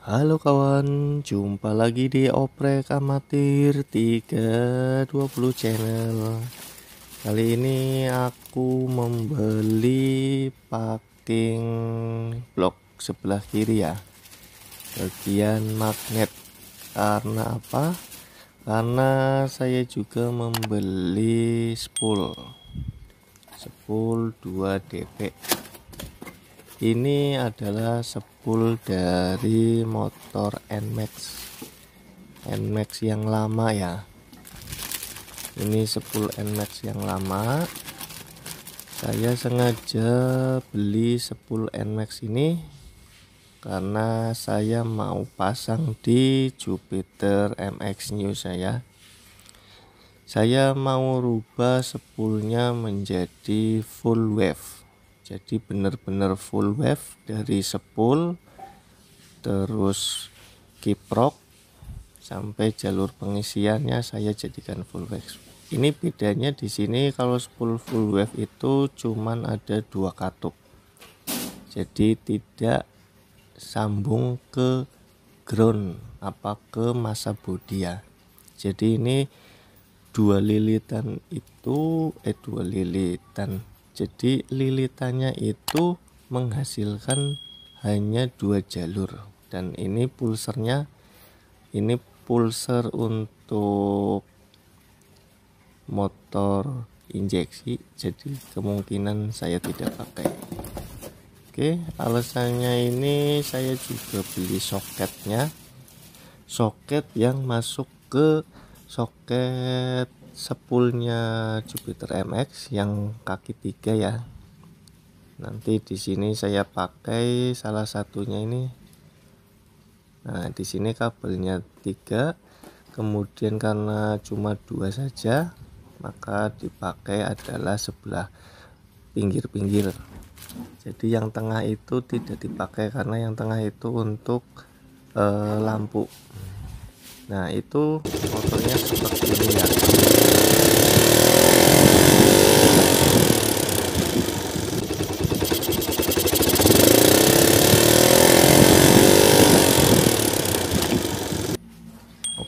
Halo kawan, jumpa lagi di Oprek Amatir 320 channel. Kali ini aku membeli packing blok sebelah kiri ya, bagian magnet. Karena apa? Karena saya juga membeli spool 2 dp. Ini adalah spool dari motor NMAX yang lama ya. Ini spool NMAX yang lama. Saya sengaja beli spool NMAX ini karena saya mau pasang di Jupiter MX New saya. Saya mau rubah spoolnya menjadi full wave. Jadi benar-benar full wave dari spool terus kiprok sampai jalur pengisiannya saya jadikan full wave. Ini bedanya di sini, kalau spool full wave itu cuman ada 2 katup. Jadi tidak sambung ke ground ke masa bodi ya. Jadi ini 2 lilitan itu 2 lilitan. Jadi lilitannya itu menghasilkan hanya 2 jalur, dan ini pulsernya, ini pulser untuk motor injeksi, jadi kemungkinan saya tidak pakai. Oke, alasannya ini saya juga beli soketnya, soket yang masuk ke soket spoolnya Jupiter MX yang kaki 3 ya. Nanti di sini saya pakai salah satunya ini. Nah, di sini kabelnya 3, kemudian karena cuma 2 saja, maka dipakai adalah sebelah pinggir-pinggir. Jadi yang tengah itu tidak dipakai karena yang tengah itu untuk lampu. Nah, itu motornya seperti ini ya.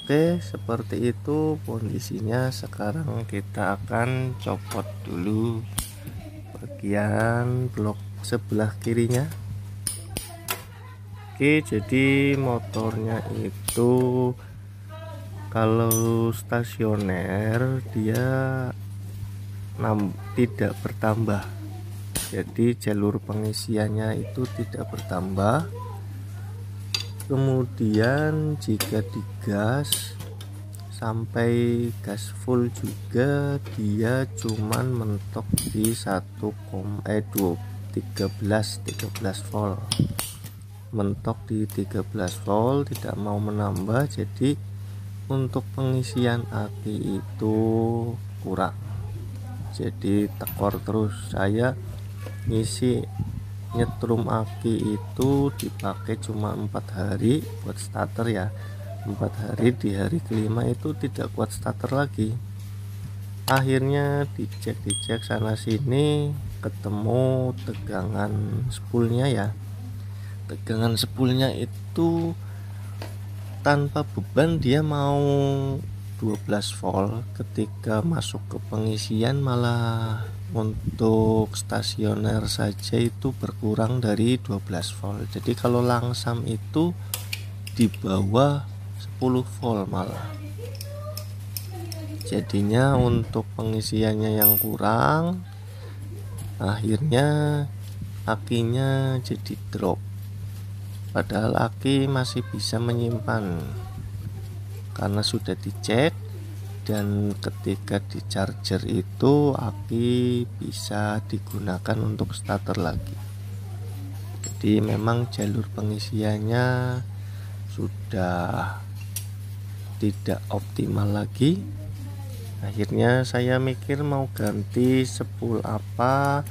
Oke, seperti itu kondisinya. Sekarang kita akan copot dulu bagian blok sebelah kirinya. Oke, jadi motornya itu kalau stasioner dia tidak bertambah, jadi jalur pengisiannya itu tidak bertambah. Kemudian jika digas sampai gas full juga, dia cuman mentok di 13 volt, mentok di 13 volt, tidak mau menambah. Jadi untuk pengisian aki itu kurang, jadi tekor terus. Saya ngisi nyetrum aki itu dipakai cuma 4 hari buat starter ya. 4 hari, di hari kelima itu tidak kuat starter lagi. Akhirnya dicek sana sini, ketemu tegangan spoolnya ya. Tegangan spoolnya itu tanpa beban dia mau 12 volt, ketika masuk ke pengisian malah untuk stasioner saja itu berkurang dari 12 volt. Jadi kalau langsam itu di bawah 10 volt malah. Jadinya untuk pengisiannya yang kurang, akhirnya akinya jadi drop. Padahal aki masih bisa menyimpan karena sudah dicek, dan ketika di charger itu aki bisa digunakan untuk starter lagi. Jadi memang jalur pengisiannya sudah tidak optimal lagi. Akhirnya saya mikir mau ganti spool apa,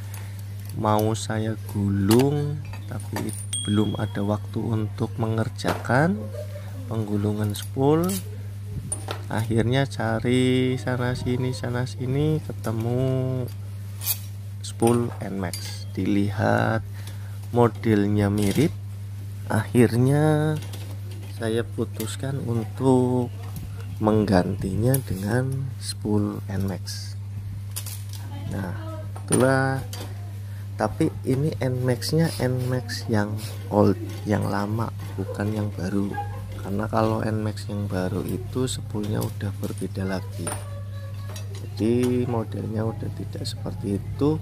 mau saya gulung, tapi belum ada waktu untuk mengerjakan penggulungan spool. Akhirnya cari sana sini ketemu spool NMAX, dilihat modelnya mirip, akhirnya saya putuskan untuk menggantinya dengan spool NMAX. Nah itulah, tapi ini NMAX nya NMAX yang old, yang lama, bukan yang baru. Karena kalau NMAX yang baru itu spoolnya udah berbeda lagi, jadi modelnya udah tidak seperti itu.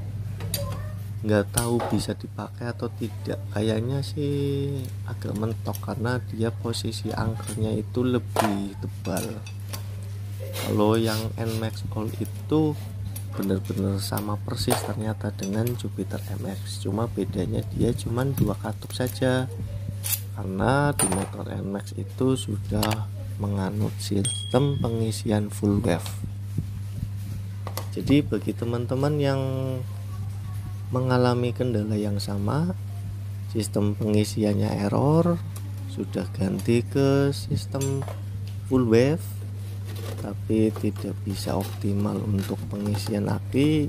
Nggak tahu bisa dipakai atau tidak, kayaknya sih agak mentok karena dia posisi angkernya itu lebih tebal. Kalau yang NMAX Old itu benar-benar sama persis ternyata dengan Jupiter MX, cuma bedanya dia cuma 2 katup saja, karena di motor NMAX itu sudah menganut sistem pengisian full wave. Jadi bagi teman-teman yang mengalami kendala yang sama, sistem pengisiannya error, sudah ganti ke sistem full wave tapi tidak bisa optimal untuk pengisian aki,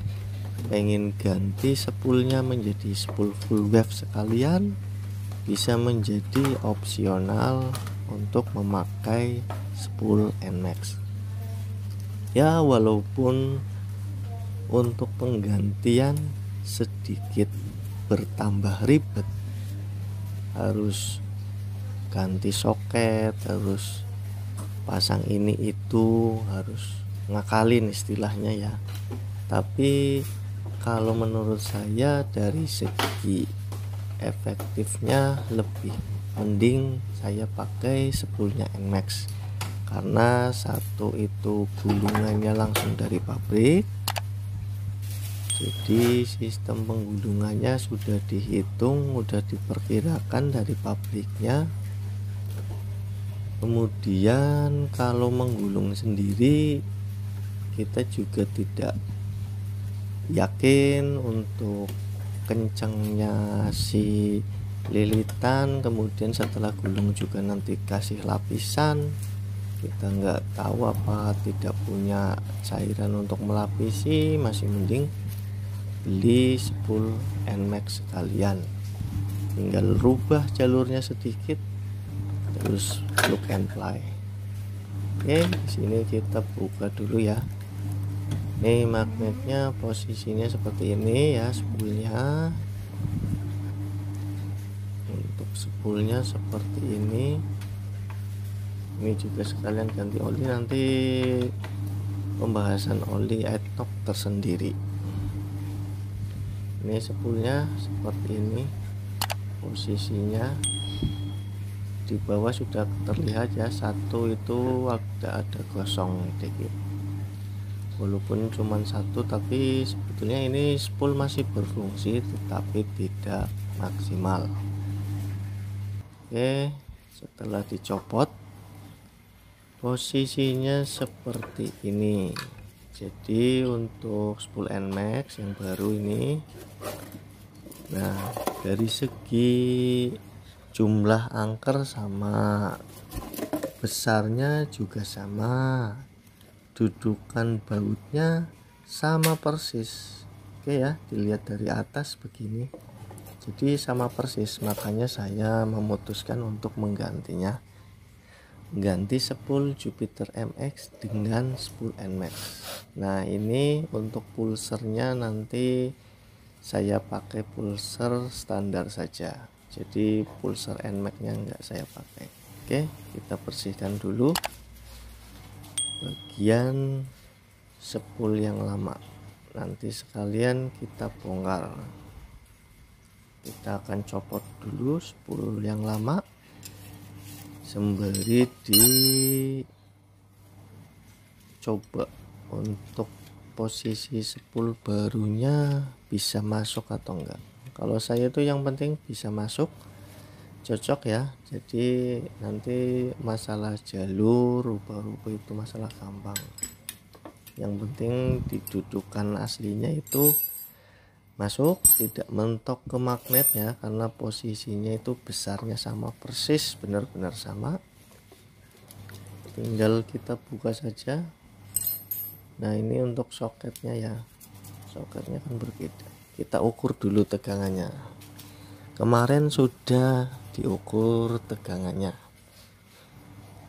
pengen ganti spoolnya menjadi spool full wave sekalian, bisa menjadi opsional untuk memakai spool NMAX. Ya walaupun untuk penggantian sedikit bertambah ribet, harus ganti soket, harus pasang ini itu, harus ngakalin istilahnya ya. Tapi kalau menurut saya dari segi efektifnya lebih mending saya pakai spoolnya NMAX, karena satu itu gulungannya langsung dari pabrik, jadi sistem penggulungannya sudah dihitung, sudah diperkirakan dari pabriknya. Kemudian kalau menggulung sendiri kita juga tidak yakin untuk kencangnya si lilitan, kemudian setelah gulung juga nanti kasih lapisan, kita nggak tahu apa tidak punya cairan untuk melapisi, masih mending beli spool NMAX sekalian, tinggal rubah jalurnya sedikit terus plug and play. Oke, di sini kita buka dulu ya. Nih magnetnya posisinya seperti ini ya, spoolnya. Untuk spoolnya seperti ini. Ini juga sekalian ganti oli, nanti pembahasan oli etok tersendiri. Ini spoolnya seperti ini posisinya, di bawah sudah terlihat ya, satu itu ada gosong dikit, walaupun cuma satu, tapi sebetulnya ini spool masih berfungsi tetapi tidak maksimal. Oke, setelah dicopot posisinya seperti ini. Jadi untuk spool NMAX yang baru ini, nah dari segi jumlah angker sama, besarnya juga sama, dudukan bautnya sama persis. Oke ya, dilihat dari atas begini, jadi sama persis, makanya saya memutuskan untuk menggantinya, ganti spool Jupiter MX dengan spool NMAX. Nah ini untuk pulsernya nanti saya pakai pulser standar saja, jadi pulser NMAX nya enggak saya pakai. Oke, kita bersihkan dulu bagian spool yang lama, nanti sekalian kita bongkar. Kita akan copot dulu spool yang lama sembari dicoba untuk posisi spool barunya bisa masuk atau enggak. Kalau saya tuh yang penting bisa masuk, cocok ya. Jadi nanti masalah jalur rubah-rubah itu masalah gampang, yang penting didudukan aslinya itu masuk, tidak mentok ke magnet ya, karena posisinya itu besarnya sama persis, benar-benar sama. Tinggal kita buka saja. Nah ini untuk soketnya ya, soketnya kan berbeda, kita ukur dulu tegangannya. Kemarin sudah diukur tegangannya,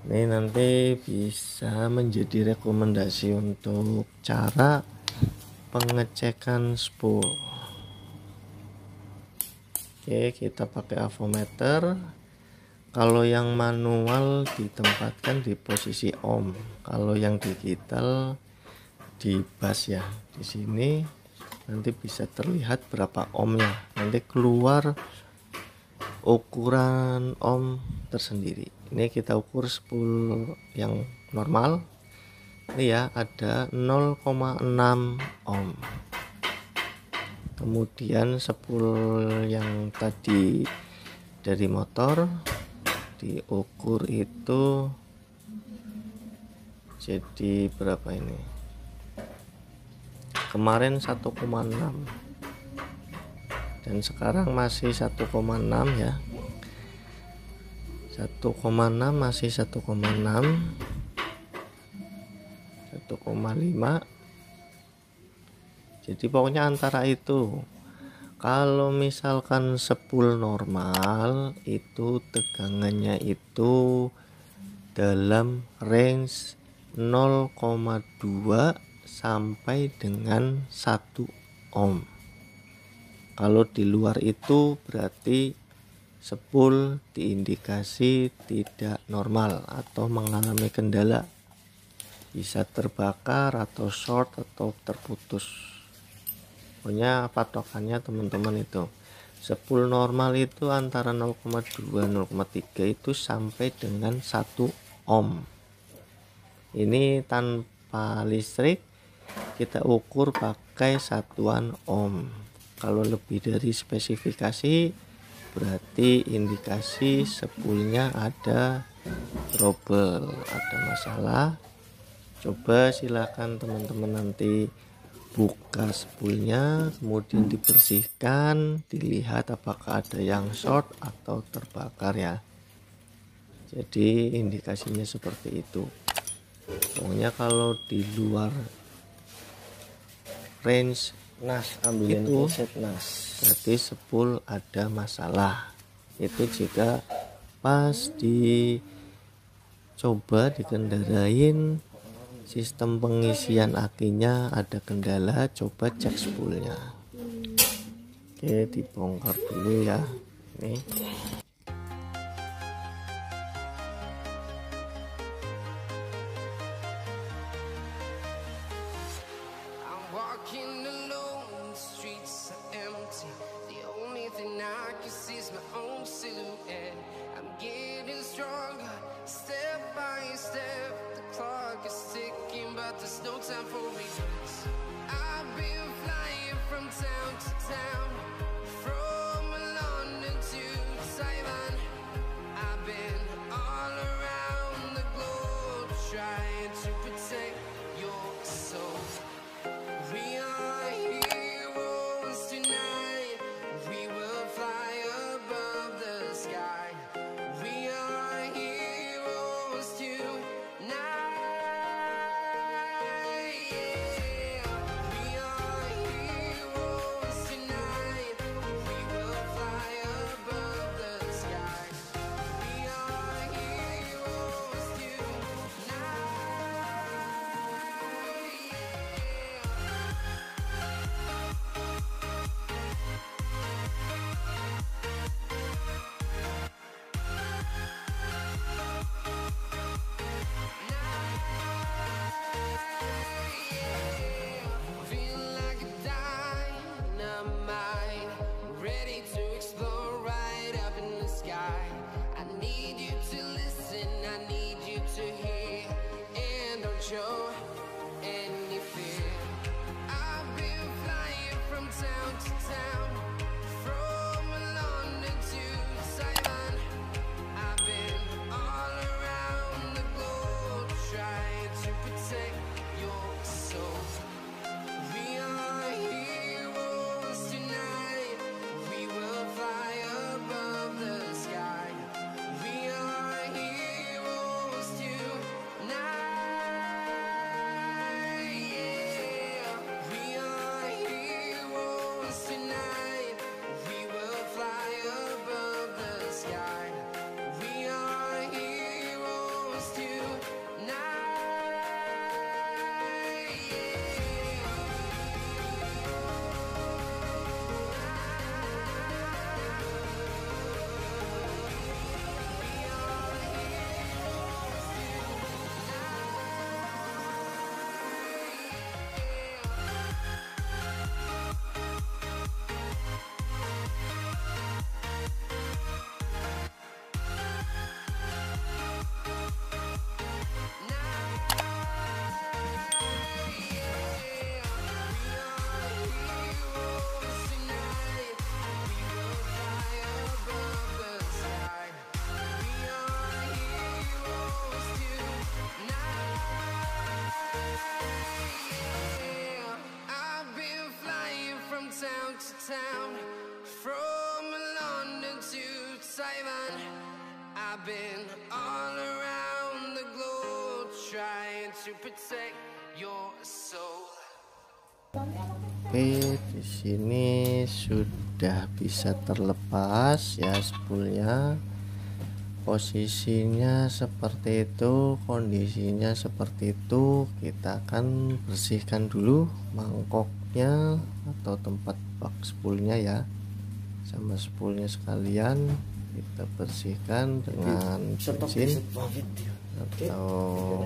Ini nanti bisa menjadi rekomendasi untuk cara pengecekan spool. Oke, kita pakai avometer. Kalau yang manual ditempatkan di posisi ohm, kalau yang digital di bus ya. Di sini nanti bisa terlihat berapa ohmnya, nanti keluar ukuran ohm tersendiri. Ini kita ukur spool yang normal. Ini ya, ada 0,6 ohm. Kemudian spool yang tadi dari motor diukur itu jadi berapa ini? Kemarin 1,6 dan sekarang masih 1,6 ya. 1,6 masih 1,6, 1,5. Jadi pokoknya antara itu. Kalau misalkan spool normal itu tegangannya itu dalam range 0,2 sampai dengan 1 ohm. Kalau di luar itu berarti spool diindikasi tidak normal atau mengalami kendala, bisa terbakar atau short atau terputus. Pokoknya patokannya teman-teman itu spool normal itu antara 0,2 0,3 itu sampai dengan 1 ohm. Ini tanpa listrik, kita ukur pakai satuan ohm. Kalau lebih dari spesifikasi berarti indikasi spoolnya ada trouble, ada masalah. Coba silakan teman-teman nanti buka spoolnya, kemudian dibersihkan, dilihat apakah ada yang short atau terbakar ya. Jadi indikasinya seperti itu. Pokoknya kalau di luar range nas ambilin itu set nas, berarti spool ada masalah. Itu jika pas dicoba dikendarain sistem pengisian akinya ada kendala, coba cek spoolnya. Oke, dibongkar dulu ya. Nih. Oke, di sini sudah bisa terlepas ya spoolnya. Posisinya seperti itu, kondisinya seperti itu. Kita akan bersihkan dulu mangkoknya atau tempat bak spoolnya ya, sama spoolnya sekalian kita bersihkan dengan bensin atau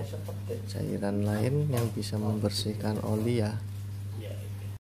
cairan lain yang bisa membersihkan oli ya.